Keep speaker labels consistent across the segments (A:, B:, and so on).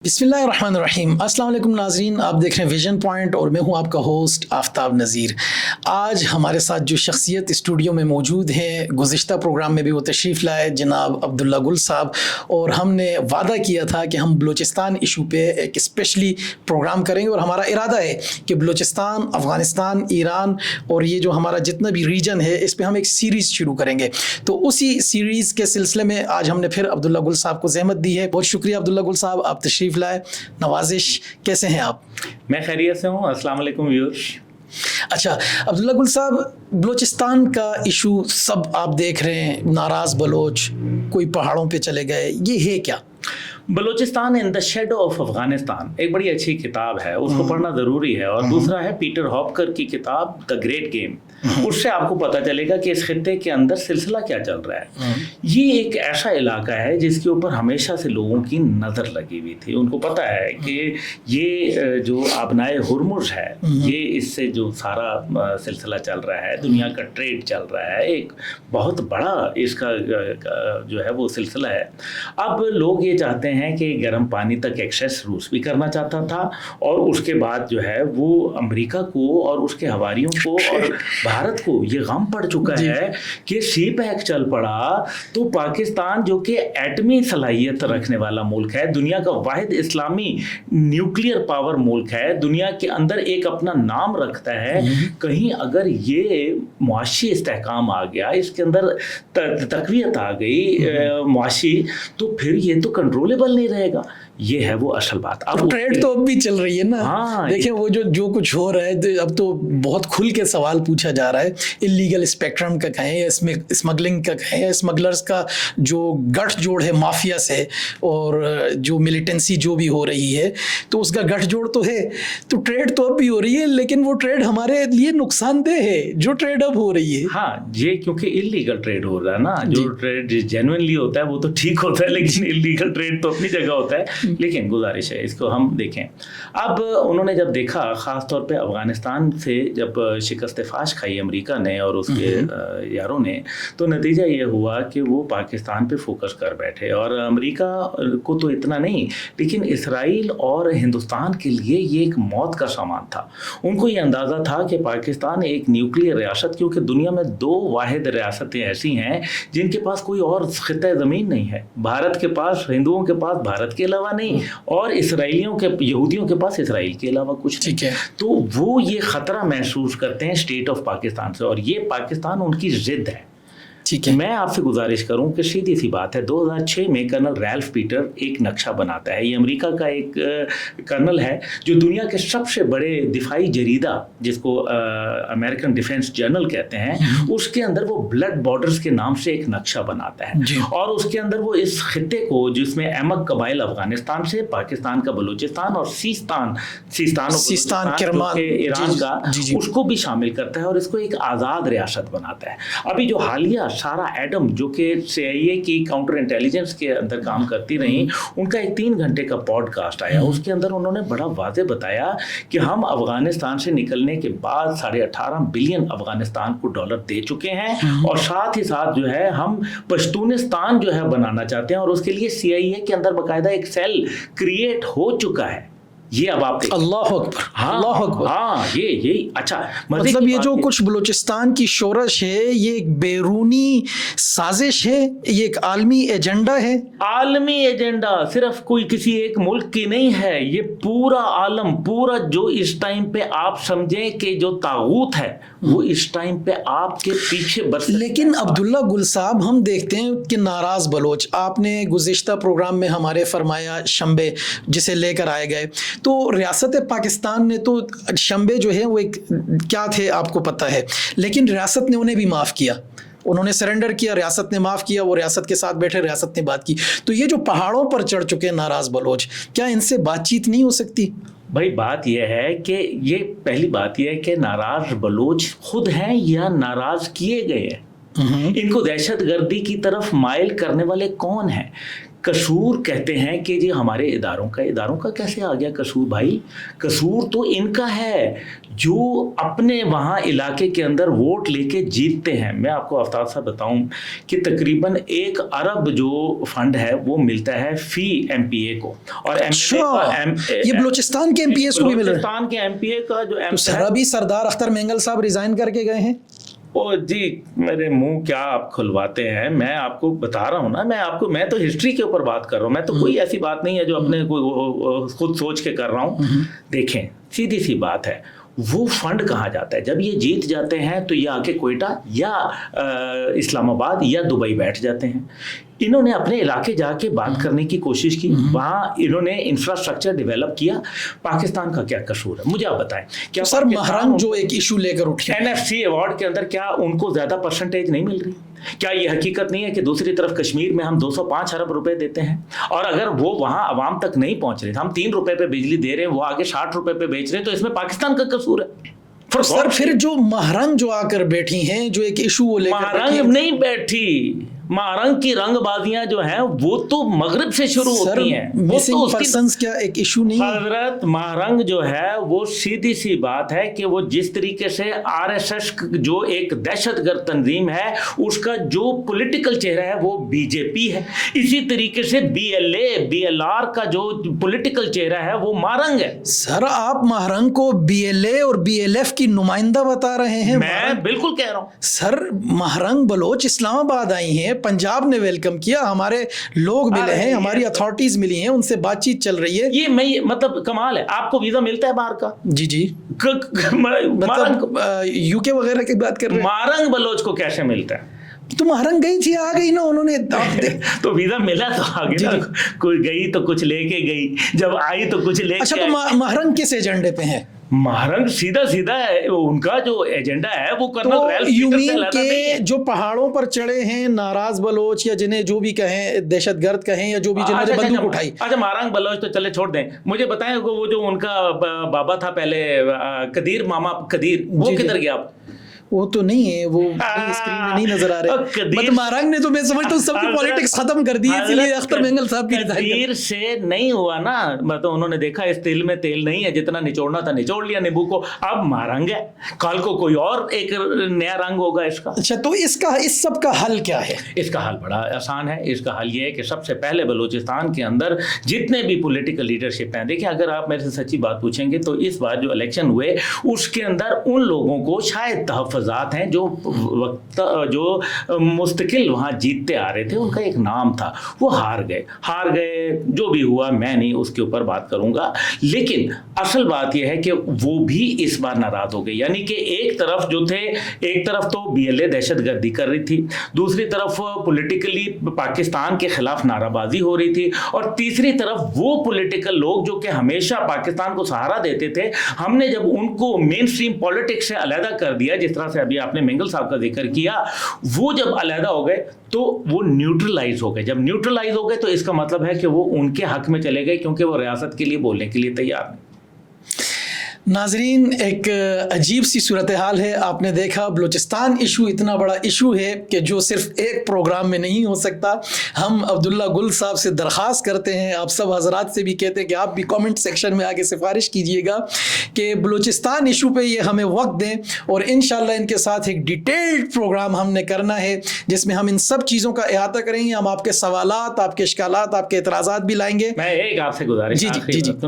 A: बिस्मिल्लाहिर्रहमानिर्रहीम। अस्सलाम वालेकुम नाज़रीन, आप देख रहे हैं विजन पॉइंट और मैं हूं आपका होस्ट आफ्ताब नज़ीर। आज हमारे साथ जो शख्सियत स्टूडियो में मौजूद हैं, गुज़िश्ता प्रोग्राम में भी वो तशरीफ़ लाए, जनाब अब्दुल्ला गुल साहब, और हमने वादा किया था कि हम बलूचिस्तान इशू पे एक स्पेशली प्रोग्राम करेंगे और हमारा इरादा है कि बलूचिस्तान, अफ़गानिस्तान, ईरान और ये जो हमारा जितना भी रीजन है इस पर हम एक सीरीज़ शुरू करेंगे। तो उसी सीरीज़ के सिलसिले में आज हमने फिर अब्दुल्ला गुल साहब को ज़हमत दी है। बहुत शुक्रिया अब्दुल्ला गुल साहब, आप तशरीफ़ लाए। नवाजिश, कैसे हैं आप?
B: मैं खैरियत से हूँ। अस्सलाम वालेकुम व्यूअर्स।
A: अच्छा अब्दुल्ला गुल साहब, बलूचिस्तान का इशू सब आप देख रहे हैं, नाराज़ बलोच कोई पहाड़ों पे चले गए, ये है क्या?
B: Balochistan in the shadow of Afghanistan एक बड़ी अच्छी किताब है, उसको पढ़ना ज़रूरी है। और दूसरा है पीटर हॉपकर की किताब द ग्रेट गेम। उससे आपको पता चलेगा कि इस खित्ते के अंदर सिलसिला क्या चल रहा है। ये एक ऐसा इलाका है जिसके ऊपर हमेशा से लोगों की नज़र लगी हुई थी। उनको पता है कि ये जो आबनाए हुरमुज है, ये इससे जो सारा सिलसिला चल रहा है, दुनिया का ट्रेड चल रहा है, एक बहुत बड़ा इसका जो है वो सिलसिला है। अब लोग ये चाहते हैं कि गर्म पानी तक एक्सेस रूस भी करना चाहता था, और उसके बाद जो है वो अमेरिका को और उसके हवारियों को और भारत को ये गम पड़ चुका है कि सी पैक चल पड़ा तो पाकिस्तान, जो कि एटमी सलाहियत रखने वाला मुल्क है, दुनिया का वाहिद इस्लामी न्यूक्लियर पावर मुल्क है, दुनिया के अंदर एक अपना नाम रखता है, कहीं अगर ये मुआशी इस्तेहकाम आ गया, इसके अंदर तकवीयत आ गई मुआशी, तो फिर ये तो कंट्रोलेबल नहीं रहेगा। ये है वो असल बात। अब
A: ट्रेड तो अब भी चल रही है ना।
B: हाँ,
A: देखिए वो जो कुछ हो रहा है, अब तो बहुत खुल के सवाल पूछा जा रहा है। इलीगल स्पेक्ट्रम का कहें या स्मगलिंग का कहें या स्मगलर्स का जो गठजोड़ है माफिया से, और जो मिलिटेंसी जो भी हो रही है, तो उसका गठजोड़ तो है। तो ट्रेड तो अब भी हो रही है, लेकिन वो ट्रेड हमारे लिए नुकसानदेह है जो ट्रेड अब हो रही है।
B: हाँ, ये क्योंकि इलीगल ट्रेड हो रहा है ना। जो ट्रेड जेन्युइनली होता है वो तो ठीक होता है, लेकिन इलीगल ट्रेड तो अपनी जगह होता है। लेकिन गुजारिश है इसको हम देखें। अब उन्होंने जब देखा, ख़ास तौर पे अफ़गानिस्तान से जब शिकस्त फाश खाई अमेरिका ने और उसके यारों ने, तो नतीजा ये हुआ कि वो पाकिस्तान पे फोकस कर बैठे। और अमेरिका को तो इतना नहीं, लेकिन इसराइल और हिंदुस्तान के लिए ये एक मौत का सामान था। उनको ये अंदाज़ा था कि पाकिस्तान एक न्यूक्लियर रियासत, क्योंकि दुनिया में दो वाहिद रियासतें ऐसी हैं जिनके पास कोई और खित्ता ज़मीन नहीं है। भारत के पास, हिंदुओं के पास भारत के अलावा नहीं, और इसराइलियों के, यहूदियों के पास इसराइल के अलावा कुछ नहीं।
A: ठीक है।
B: तो वो ये खतरा महसूस करते हैं स्टेट ऑफ पाकिस्तान से, और ये पाकिस्तान उनकी जिद है।
A: ठीक है।
B: मैं आपसे गुजारिश करूं कि सीधी सी बात है, 2006 में कर्नल रैल्फ पीटर एक नक्शा बनाता है। ये अमेरिका का एक कर्नल है जो दुनिया के सबसे बड़े दिफाई जरीदा, जिसको अमेरिकन डिफेंस जर्नल कहते हैं, उसके अंदर वो ब्लड बॉर्डर्स के नाम से एक नक्शा बनाता है। और उसके अंदर वो इस खित्ते को, जिसमें अहमक कबाइल अफगानिस्तान से, पाकिस्तान का बलूचिस्तान और सीस्तान के ईरान का, उसको भी शामिल करता है और इसको एक आज़ाद रियासत बनाता है। अभी जो हालिया सारा एडम, जो कि CIA की काउंटर इंटेलिजेंस के अंदर काम करती रही, उनका एक 3 घंटे का पॉडकास्ट आया। उसके अंदर उन्होंने बड़ा वाज़े बताया कि हम अफगानिस्तान से निकलने के बाद $18.5 बिलियन अफगानिस्तान को डॉलर दे चुके हैं, और साथ ही साथ जो है हम पश्तूनिस्तान जो है बनाना चाहते हैं, और उसके लिए CIA के अंदर बाकायदा एक सेल क्रिएट हो चुका है। ये अब आप देखिए।
A: अल्लाह अकबर।
B: हाँ,
A: अल्लाह अकबर।
B: हाँ, ये अच्छा,
A: मतलब ये जो कुछ बलूचिस्तान की शोरश है, ये एक बैरूनी साजिश है, ये एक आलमी एजेंडा है।
B: आलमी एजेंडा सिर्फ कोई किसी एक मुल्क की नहीं है, ये पूरा आलम, पूरा जो इस टाइम पे आप समझें कि जो तागूत है वो इस टाइम पे आपके पीछे बस।
A: लेकिन अब्दुल्ला गुल साहब, हम देखते हैं कि नाराज बलोच, आपने गुज़िश्ता प्रोग्राम में हमारे फरमाया शंबे जिसे लेकर आए गए, तो रियासत पाकिस्तान ने तो शंबे जो है वो एक क्या थे आपको पता है, लेकिन रियासत ने उन्हें भी माफ़ किया, उन्होंने सरेंडर किया, रियासत ने माफ़ किया, वो रियासत के साथ बैठे, रियासत ने बात की। तो ये जो पहाड़ों पर चढ़ चुके हैं नाराज़ बलोच, क्या इनसे बातचीत नहीं हो सकती?
B: भाई बात यह है कि ये पहली बात यह है कि नाराज़ बलोच खुद हैं या नाराज़ किए गए हैं। इनको दहशत गर्दी की तरफ माइल करने वाले कौन हैं? कसूर कहते हैं कि जी हमारे इदारों का कैसे आ गया कसूर भाई? कसूर तो इनका है जो अपने वहाँ इलाके के अंदर वोट लेके जीतते हैं। मैं आपको आफ्ताब साहब बताऊं कि तकरीबन 1 अरब जो फंड है वो मिलता है फी एमपीए को, और
A: ये बलूचिस्तान के एमपीए को भी मिल रहा है।
B: बलूचिस्तान के एमपीए का जो
A: अभी सरदार अख्तर मेंगल साहब रिजाइन करके गए हैं।
B: ओ जी, मेरे मुंह क्या आप खुलवाते हैं, मैं आपको बता रहा हूँ ना, मैं तो हिस्ट्री के ऊपर बात कर रहा हूँ, मैं तो कोई ऐसी बात नहीं है जो अपने खुद सोच के कर रहा हूँ। देखें, सीधी सी बात है, वो फंड कहाँ जाता है? जब ये जीत जाते हैं तो ये आके कोयटा या इस्लामाबाद या दुबई बैठ जाते हैं। इन्होंने अपने इलाके जाके बात करने की कोशिश की, वहाँ इन्होंने इंफ्रास्ट्रक्चर डेवलप किया। पाकिस्तान का क्या कसूर है, मुझे आप बताएं। क्या
A: सर महरंग जो एक इशू लेकर उठे
B: NFC अवार्ड के अंदर क्या उनको ज्यादा परसेंटेज नहीं मिल रही? क्या ये हकीकत नहीं है कि दूसरी तरफ कश्मीर में हम 205 अरब रुपए देते हैं, और अगर वो वहां आवाम तक नहीं पहुंच रहे, हम 3 रुपए पे बिजली दे रहे हैं, वो आगे 60 रुपए पे बेच रहे हैं, तो इसमें पाकिस्तान का कसूर है?
A: सर फिर जो महरंग जो आकर बैठी हैं, जो एक इशू लेकर
B: महरंग नहीं बैठी, महरंग की रंगबाजियां जो हैं वो तो मगरिब से शुरू होती हैं। वो तो
A: पर्सन्स क्या एक इशू नहीं है?
B: हजरत, महरंग जो है वो सीधी सी बात है कि वो जिस तरीके से RSS जो एक दहशतगर्द तंजीम है उसका जो पॉलिटिकल चेहरा है वो बीजेपी है, इसी तरीके से BLR का जो पॉलिटिकल चेहरा है वो महरंग है।
A: सर आप महरंग को BLA और BLF की नुमाइंदा बता रहे हैं?
B: मैं बिल्कुल कह रहा हूँ
A: सर, महरंग बलोच इस्लामाबाद आई हैं, पंजाब ने वेलकम किया, हमारे लोग मिले हैं, हमारी अथॉरिटीज मिली हैं, उनसे बातचीत चल रही है।
B: ये मतलब कमाल है। आपको वीजा मिलता है बाहर का?
A: जी मतलब UK वगैरह की बात कर रहे हैं।
B: महरंग बलोच को कैसे मिलता है?
A: तो महरंग गई थी, आ गई ना उन्होंने
B: तो वीजा मिला तो आ गई ना, कोई गई तो कुछ लेके गई, जब आई तो कुछ लेके।
A: अच्छा, तो महरंग किस एजेंडे पे है?
B: महरंग सीधा उनका जो एजेंडा है वो कर्नल
A: यूमीन के जो पहाड़ों पर चढ़े हैं नाराज बलोच, या जिन्हें जो भी कहें, दहशतगर्द कहें, या जो भी जिन्होंने बंदूक उठाई।
B: अच्छा, महरंग बलोच तो चले छोड़ दें, मुझे बताएं वो जो उनका बाबा था पहले, कदीर, मामा कदीर, वो किधर गया? आप
A: वो तो नहीं है, वो स्क्रीन में नहीं नजर आ रहे। मतलब महरंग ने तो मैं समझता हूँ सबकी पॉलिटिक्स खत्म कर दी, इसलिए अख्तर मेंगल साहब की
B: कदीर से नहीं हुआ ना, मतलब उन्होंने देखा इस तेल में तेल नहीं है, जितना निचोड़ना था निचोड़ लिया नींबू को, अब महरंग है, कल को कोई और एक नया रंग होगा इसका।
A: अच्छा, तो इस सब का हल क्या है?
B: इसका हल बड़ा आसान है। इसका हल ये है कि सबसे पहले बलूचिस्तान के अंदर जितने भी पॉलिटिकल लीडरशिप हैं, देखिए अगर आप मेरे से सच्ची बात पूछेंगे तो इस बार जो इलेक्शन हुए उसके अंदर उन लोगों को शायद तहफ़्फ़ुज़ात हैं जो मुस्तकिल वहाँ जीतते आ रहे थे, उनका एक नाम था, वो हार गए। जो भी हुआ मैं नहीं उसके ऊपर बात करूँगा, लेकिन असल बात यह है कि वो भी इस बार नाराज़ हो गए। यानी कि एक तरफ तो BLA दहशतगर्दी कर रही थी, दूसरी तरफ पॉलिटिकली पाकिस्तान के खिलाफ नाराबाजी हो रही थी, और तीसरी तरफ वो पॉलिटिकल लोग जो कि हमेशा पाकिस्तान को सहारा देते थे, हमने जब उनको मेन स्ट्रीम पॉलिटिक्स से अलहदा कर दिया, जिस तरह से अभी आपने मेंगल साहब का जिक्र किया, वो जब अलहदा हो गए तो वो न्यूट्रलाइज हो गए। जब न्यूट्रलाइज हो गए तो इसका मतलब है कि वो उनके हक में चले गए, क्योंकि वो रियासत के लिए बोलने के लिए तैयार नहीं।
A: नाजरीन, एक अजीब सी सूरत हाल है। आपने देखा बलूचिस्तान इशू इतना बड़ा इशू है कि जो सिर्फ एक प्रोग्राम में नहीं हो सकता। हम अब्दुल्ला गुल साहब से दरख्वास्त करते हैं, आप सब हजरात से भी कहते हैं कि आप भी कमेंट सेक्शन में आके सिफारिश कीजिएगा कि बलूचिस्तान इशू पे ये हमें वक्त दें, और इंशाल्लाह इनके साथ एक डिटेल्ड प्रोग्राम हमने करना है जिसमें हम इन सब चीज़ों का अहाता करेंगे। हम आपके सवालात, आपके इश्कालात, आपके एतराज़ात भी लाएंगे।
B: मैं एक आपसे गुजारिश,
A: जी।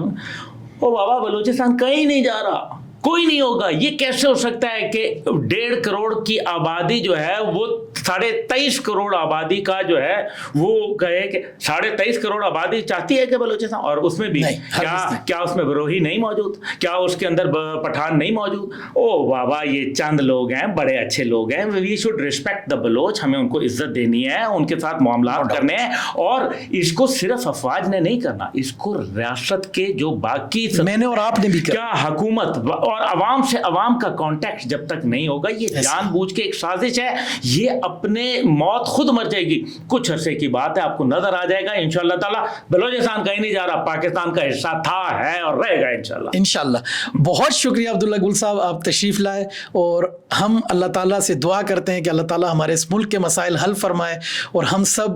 B: ओ बाबा, बलूचिस्तान कहीं नहीं जा रहा, कोई नहीं होगा। ये कैसे हो सकता है कि 1.5 करोड़ की आबादी जो है वो 23.5 करोड़ आबादी का जो है वो कहे कि 23.5 करोड़ आबादी चाहती है कि बलूचिस्तान, और उसमें भी क्या उसमें बरोही नहीं मौजूद, क्या उसके अंदर पठान नहीं मौजूद? ओ बाबा, ये चंद लोग हैं, बड़े अच्छे लोग हैं, we should respect the Baloch, हमें उनको इज्जत देनी है, उनके साथ मामलात करने हैं, और इसको सिर्फ अफवाज ने नहीं करना, इसको रियासत के जो बाकी
A: मैंने और आपने भी
B: क्या हुकूमत اور عوام سے عوام کا کانٹیکٹ جب تک نہیں ہوگا، یہ جان بوجھ کے ایک سازش ہے، یہ اپنے موت خود مر جائے گی. کچھ عرصے کی بات ہے، آپ کو نظر آ جائے گا انشاءاللہ تعالیٰ. بلوچستان کہیں نہیں جا رہا، پاکستان کا حصہ تھا، ہے اور رہے گا انشاءاللہ.
A: انشاءاللہ. بہت شکریہ عبداللہ گل صاحب، آپ تشریف لائے، اور ہم اللہ تعالیٰ سے دعا کرتے ہیں کہ اللہ تعالیٰ ہمارے اس ملک کے مسائل حل فرمائے اور ہم سب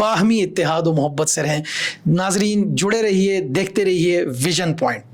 A: باہمی اتحاد و محبت سے رہیں. ناظرین جڑے رہیے، دیکھتے رہیے ویژن پوائنٹ.